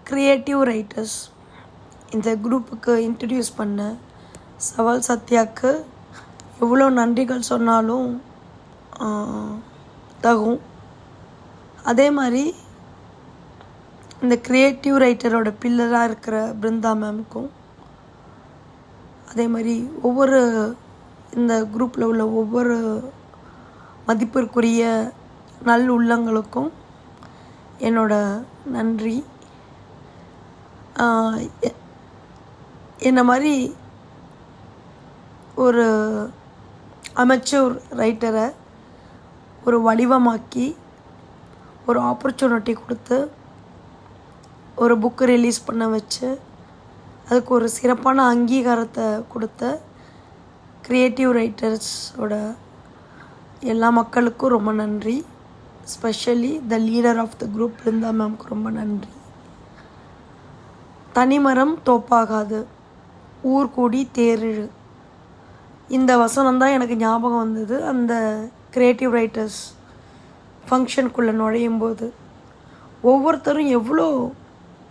Creative writers இந்த குரூப்புக்கு introduce பண்ண சவால் சத்யாவுக்கு எவ்வளோ நன்றிகள் சொன்னாலும் தகும். அதே மாதிரி இந்த க்ரியேட்டிவ் ரைட்டரோட பில்லராக இருக்கிற பிருந்தா மேம்க்கும், அதே மாதிரி ஒவ்வொரு இந்த குரூப்பில் உள்ள ஒவ்வொரு மதிப்பிற்குரிய நல் உள்ளங்களுக்கும் என்னோட நன்றி. என்ன மாதிரி ஒரு அமெச்சூர் ரைட்டரை ஒரு வடிவமாக்கி ஒரு ஆப்பர்ச்சுனிட்டி கொடுத்து ஒரு புக்கு ரிலீஸ் பண்ண வச்சு அதுக்கு ஒரு சிறப்பான அங்கீகாரத்தை கொடுத்த க்ரியேட்டிவ் ரைட்டர்ஸோட எல்லா மக்களுக்கும் ரொம்ப நன்றி. Specially the leader of the group Brinda மேம்க்கு ரொம்ப நன்றி. தனிமரம் தோப்பாகாது, ஊர் கூடி தேரிழு, இந்த வசனம் தான் எனக்கு ஞாபகம் வந்தது அந்த க்ரியேட்டிவ் ரைட்டர்ஸ் ஃபங்க்ஷனுக்குள்ளே நுழையும் போது. ஒவ்வொருத்தரும் எவ்வளோ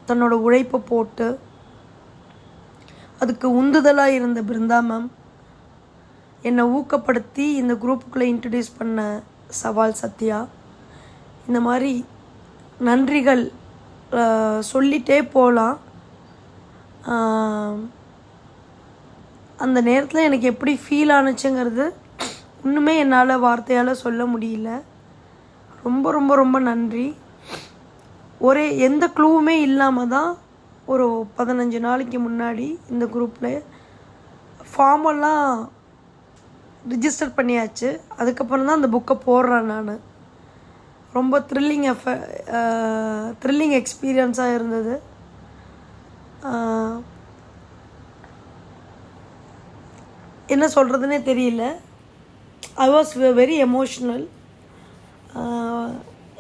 தன்னோட உழைப்பை போட்டு அதுக்கு உந்துதலாக இருந்த பிருந்தா மேம், என்னை ஊக்கப்படுத்தி இந்த குரூப்புக்குள்ளே இன்ட்ரடியூஸ் பண்ண சவால் சத்யா, இந்த மாதிரி நன்றிகள் சொல்லிகிட்டே போகலாம். அந்த நேரத்தில் எனக்கு எப்படி ஃபீல் ஆணுச்சுங்கிறது இன்னுமே என்னால் வார்த்தையால் சொல்ல முடியல. ரொம்ப ரொம்ப ரொம்ப நன்றி. எந்த க்ளூவுமே இல்லாமல் தான் ஒரு 15 நாளைக்கு முன்னாடி இந்த குரூப்பில் ஃபார்மெல்லாம் ரிஜிஸ்டர் பண்ணியாச்சு. அதுக்கப்புறம் தான் அந்த புக்கை போடுறேன் நான். ரொம்ப த்ரில்லிங் எக்ஸ்பீரியன்ஸாக இருந்தது. என்ன சொல்கிறதுனே தெரியல. I was very emotional.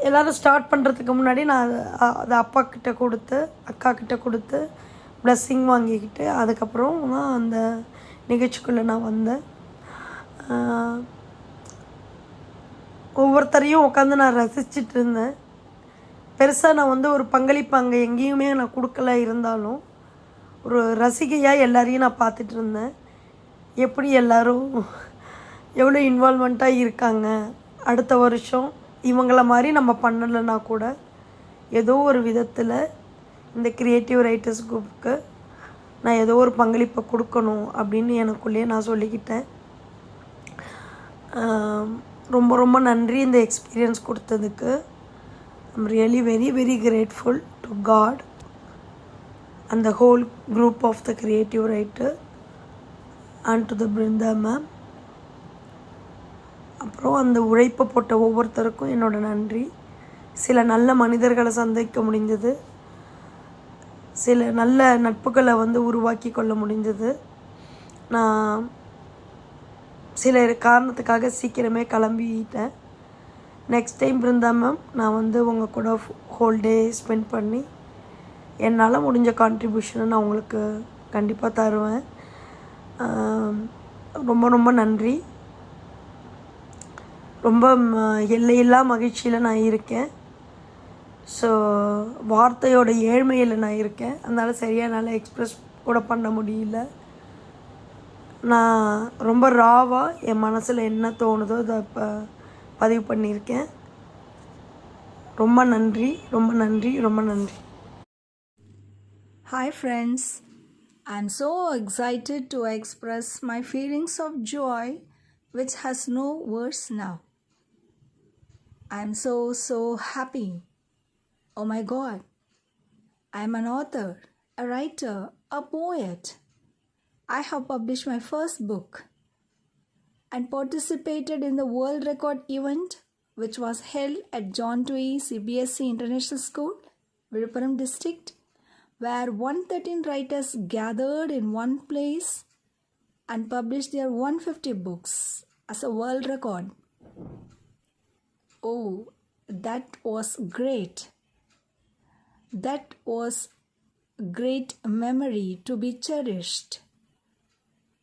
எல்லோரும் ஸ்டார்ட் பண்ணுறதுக்கு முன்னாடி நான் அதை அப்பா கிட்ட கொடுத்து அக்கா கிட்ட கொடுத்து ப்ளஸ்ஸிங் வாங்கிக்கிட்டு அதுக்கப்புறம் தான் அந்த நிகழ்ச்சிக்குள்ளே நான் வந்தேன். ஒவ்வொருத்தரையும் உட்காந்து நான் ரசிச்சுட்டு இருந்தேன். பெருசாக நான் ஒரு பங்களிப்பு அங்கே எங்கேயுமே நான் கொடுக்கல, இருந்தாலும் ஒரு ரசிகையாக எல்லாரையும் நான் பார்த்துட்டு இருந்தேன். எப்படி எல்லோரும் எவ்வளோ இன்வால்மெண்ட்டாக இருக்காங்க. அடுத்த வருஷம் இவங்கள மாதிரி நம்ம பண்ணலைன்னா கூட ஏதோ ஒரு விதத்தில் இந்த க்ரியேட்டிவ் ரைட்டர்ஸ் குரூப்புக்கு நான் ஏதோ ஒரு பங்களிப்பை கொடுக்கணும் அப்படின்னு எனக்குள்ளேயே நான் சொல்லிக்கிட்டேன். ரொம்ப ரொம்ப நன்றி இந்த எக்ஸ்பீரியன்ஸ் கொடுத்ததுக்கு. I'm really very very grateful to God and the whole group of the creative writer and to the Brinda ma'am. அப்புறம் அந்த உழைப்பை போட்ட ஒவ்வொருத்தருக்கும் என்னோட நன்றி. சில நல்ல மனிதர்களை சந்திக்க முடிந்தது, சில நல்ல நட்புகளை உருவாக்கி கொள்ள முடிந்தது. நான் சில காரணத்துக்காக சீக்கிரமே கிளம்பிட்டேன். நெக்ஸ்ட் டைம் பிருந்தா மேம் நான் உங்கள் கூட ஹோல் டே ஸ்பெண்ட் பண்ணி என்னால் முடிஞ்ச கான்ட்ரிபியூஷனை நான் உங்களுக்கு கண்டிப்பாக தருவேன். ரொம்ப ரொம்ப நன்றி. ரொம்ப எல்லையில்லா மகிழ்ச்சியில் நான் இருக்கேன். ஸோ வார்த்தையோட ஏழ்மையில் நான் இருக்கேன். அதனால் சரியாக என்னால் எக்ஸ்ப்ரெஸ் கூட பண்ண முடியல. நான் ரொம்ப ராவாக என் மனசில் என்ன தோணுதோ அதை இப்போ பதிவு பண்ணியிருக்கேன். ரொம்ப நன்றி, ரொம்ப நன்றி, ரொம்ப நன்றி. Hi friends, I'm so excited to express my feelings of joy which has no words now. I'm so happy. Oh my God, I'm an author, a writer, a poet. I have published my first book and participated in the world record event which was held at John Dewey CBSE International School, Viluppuram district, where 113 writers gathered in one place and published their 150 books as a world record. Oh, that was great. That was a great memory to be cherished.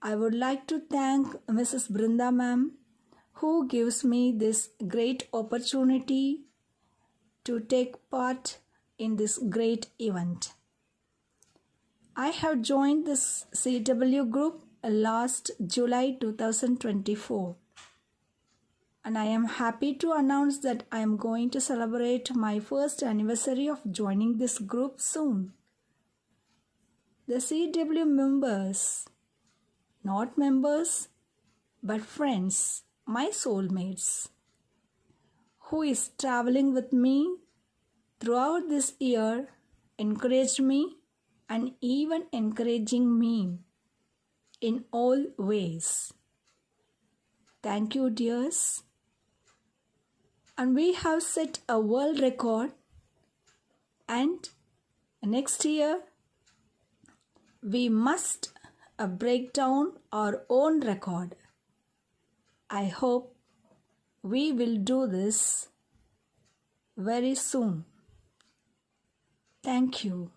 I would like to thank Mrs. Brinda ma'am, who gives me this great opportunity to take part in this great event. I have joined this CW group last July 2024, and I am happy to announce that I am going to celebrate my first anniversary of joining this group soon. The CW members, not members, but friends, my soulmates, who is traveling with me throughout this year, encouraged me and even encouraging me in all ways. Thank you, dears. And we have set a world record, and next year we must break down our own record. I hope we will do this very soon. Thank you.